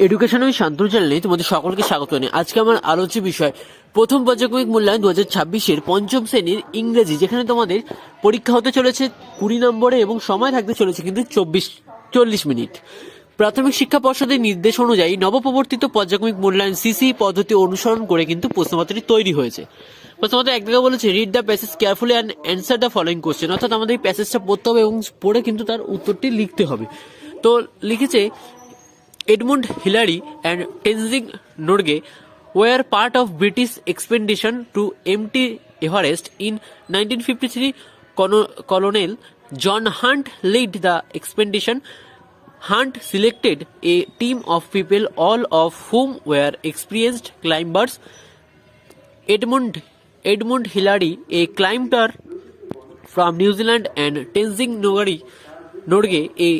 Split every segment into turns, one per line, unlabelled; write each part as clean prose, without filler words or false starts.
Education আমি শান্তনু চ্যানেলে তোমাদের সকলকে স্বাগত জানাই। আজকে আমার আলোচ্য বিষয় প্রথম পর্যায়ক্রমিক মূল্যায়ন 2026-এর পঞ্চম শ্রেণীর ইংরেজি, যেখানে তোমাদের পরীক্ষা হতে চলেছে 20 নম্বরে এবং সময় থাকতে চলেছে কিন্তু 40 মিনিট। প্রাথমিক শিক্ষা পর্ষদের নির্দেশ অনুযায়ী নবপ্রবর্তিত পর্যায়ক্রমিক মূল্যায়ন সিসি পদ্ধতি অনুসরণ করে কিন্তু প্রশ্নপত্রটি তৈরি হয়েছে। প্রথমত এক জায়গায় বলেছে read the passage carefully and answer the following question, অর্থাৎ আমাদের এই প্যাসেজটা পড়তে হবে এবং পড়ে কিন্তু তার উত্তরটি লিখতে হবে। তো লিখেছে Edmund Hillary and Tenzing Norgay were part of British expedition to empty Everest in 1953. Colonel John Hunt led the expedition. Hunt selected a team of people, all of whom were experienced climbers. Edmund Hillary, a climber from New Zealand, and Tenzing Norgay, a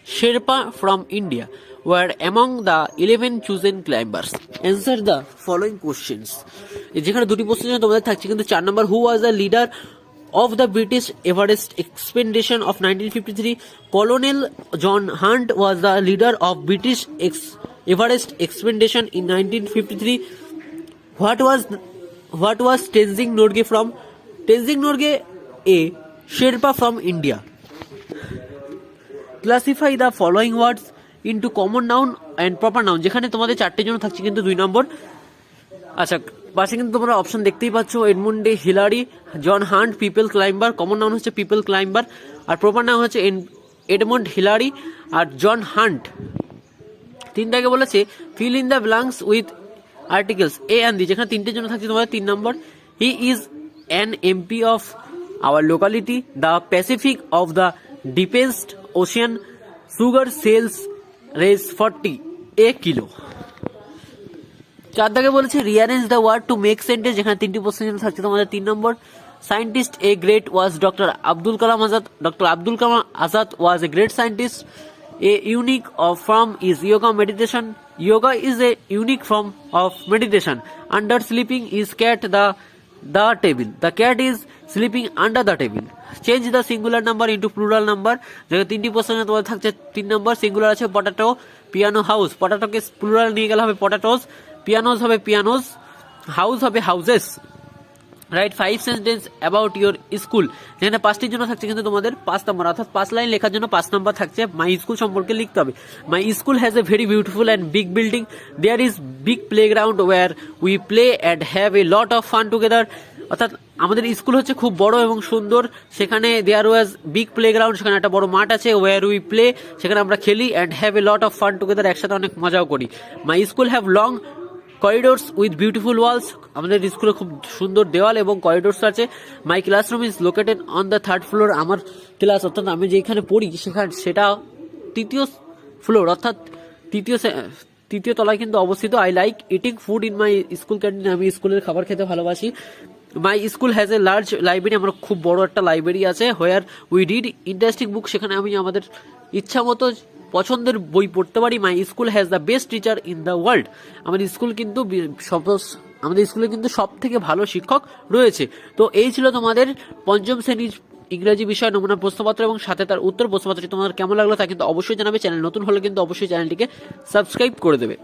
Sherpa from India, were among the 11 chosen climbers. Answer the following questions. যেখানে দুটি প্রশ্ন তোমাদের থাকছে কিন্তু 4 নম্বর, who was the leader of the British Everest expedition of 1953? Colonel John Hunt was the leader of British Everest expedition in 1953. What was Tenzing Norgay from? Tenzing Norgay, a Sherpa from India. Classify the following words into common noun and proper noun, যেখানে তোমাদের 4টের জন্য থাকছে কিন্তু 2 নম্বর। আচ্ছা, পাশে কিন্তু তোমরা option দেখতেই পাচ্ছ, Edmund Hillary, John Hunt, people climber. Common noun হচ্ছে পিপল ক্লাইম্বার, আর প্রপার নাউন হচ্ছে এডমন্ড হিলারি আর জন হান্ট। 3 দাগে বলেছে fill in the blanks with articles a and the, যেখানে 3টের জন্য থাকছে তোমাদের 3 নম্বর। He is an MP of our locality, the Pacific of the deepest ocean, sugar sells race 40 a kilo। 4 দাগে বলেছে rearrange the word to make sentence, যেখানে 3টি প্রশ্নের জন্য থাকছে তোমাদের 3 নম্বর। Scientist a great was doctor Abdul Kalam Azad, doctor Abdul Kalam Azad was a great scientist. A unique of form is yoga meditation, yoga is a unique form of meditation. Under sleeping is cat the table, the cat is sleeping under the table. Change the singular number into plural number, যেখানে 3টি প্রশ্নে তোমাদের থাকছে 3 নম্বর। Singular আছে potato, piano house, পটাটোকে plural নিয়ে গেলে হবে potatoes, পিয়ানোস হবে পিয়ানোস, হাউস হবে houses. Right 5 sentence about your school, যেখানে 5টির জন্য থাকছে কিন্তু তোমাদের 5 নম্বর, অর্থাৎ 5 লাইন লেখার জন্য 5 নম্বর থাকছে। মাই স্কুল সম্পর্কে লিখতে হবে। My school has a very beautiful and big building, there is big playground where we play and have a lot of fun together, অর্থাৎ আমাদের স্কুল হচ্ছে খুব বড় এবং সুন্দর, সেখানে দেয়ার ওয়াজ বিগ প্লেগ্রাউন্ড, সেখানে একটা বড় মাঠ আছে, ওয়ার উই প্লে, সেখানে আমরা খেলি, and have a lot of fun together, একসাথে অনেক মজাও করি। My school have long corridors with beautiful walls, আমাদের স্কুলে খুব সুন্দর দেওয়াল এবং করিডোরস আছে। My classroom is located on the 3rd floor, আমার ক্লাস অর্থাৎ আমি যেখানে পড়ি সেটা 3য় ফ্লোর, অর্থাৎ তৃতীয় তলায় কিন্তু অবস্থিত। I like eating food in my school canteen, আমি স্কুলের খাবার খেতে ভালোবাসি। মাই school has a large library, আমার খুব বড় একটা লাইব্রেরি আছে। হোয়ার উই রিড ইন্টারেস্টিং বুক, সেখানে আমি আমাদের ইচ্ছা মতো পছন্দের বই পড়তে পারি। মাই school has the best teacher in the world, আমাদের স্কুলে কিন্তু সব থেকে ভালো শিক্ষক রয়েছে। তো এই ছিল তোমাদের পঞ্চম শ্রেণীর ইংরেজি বিষয় নমুনা প্রশ্নপত্র এবং সাথে তার উত্তর। প্রশ্নপত্রটি তোমাদের কেমন লাগলো তা কিন্তু অবশ্যই জানাবে। চ্যানেল নতুন হলে কিন্তু অবশ্যই চ্যানেলটিকে সাবস্ক্রাইব করে দেবে।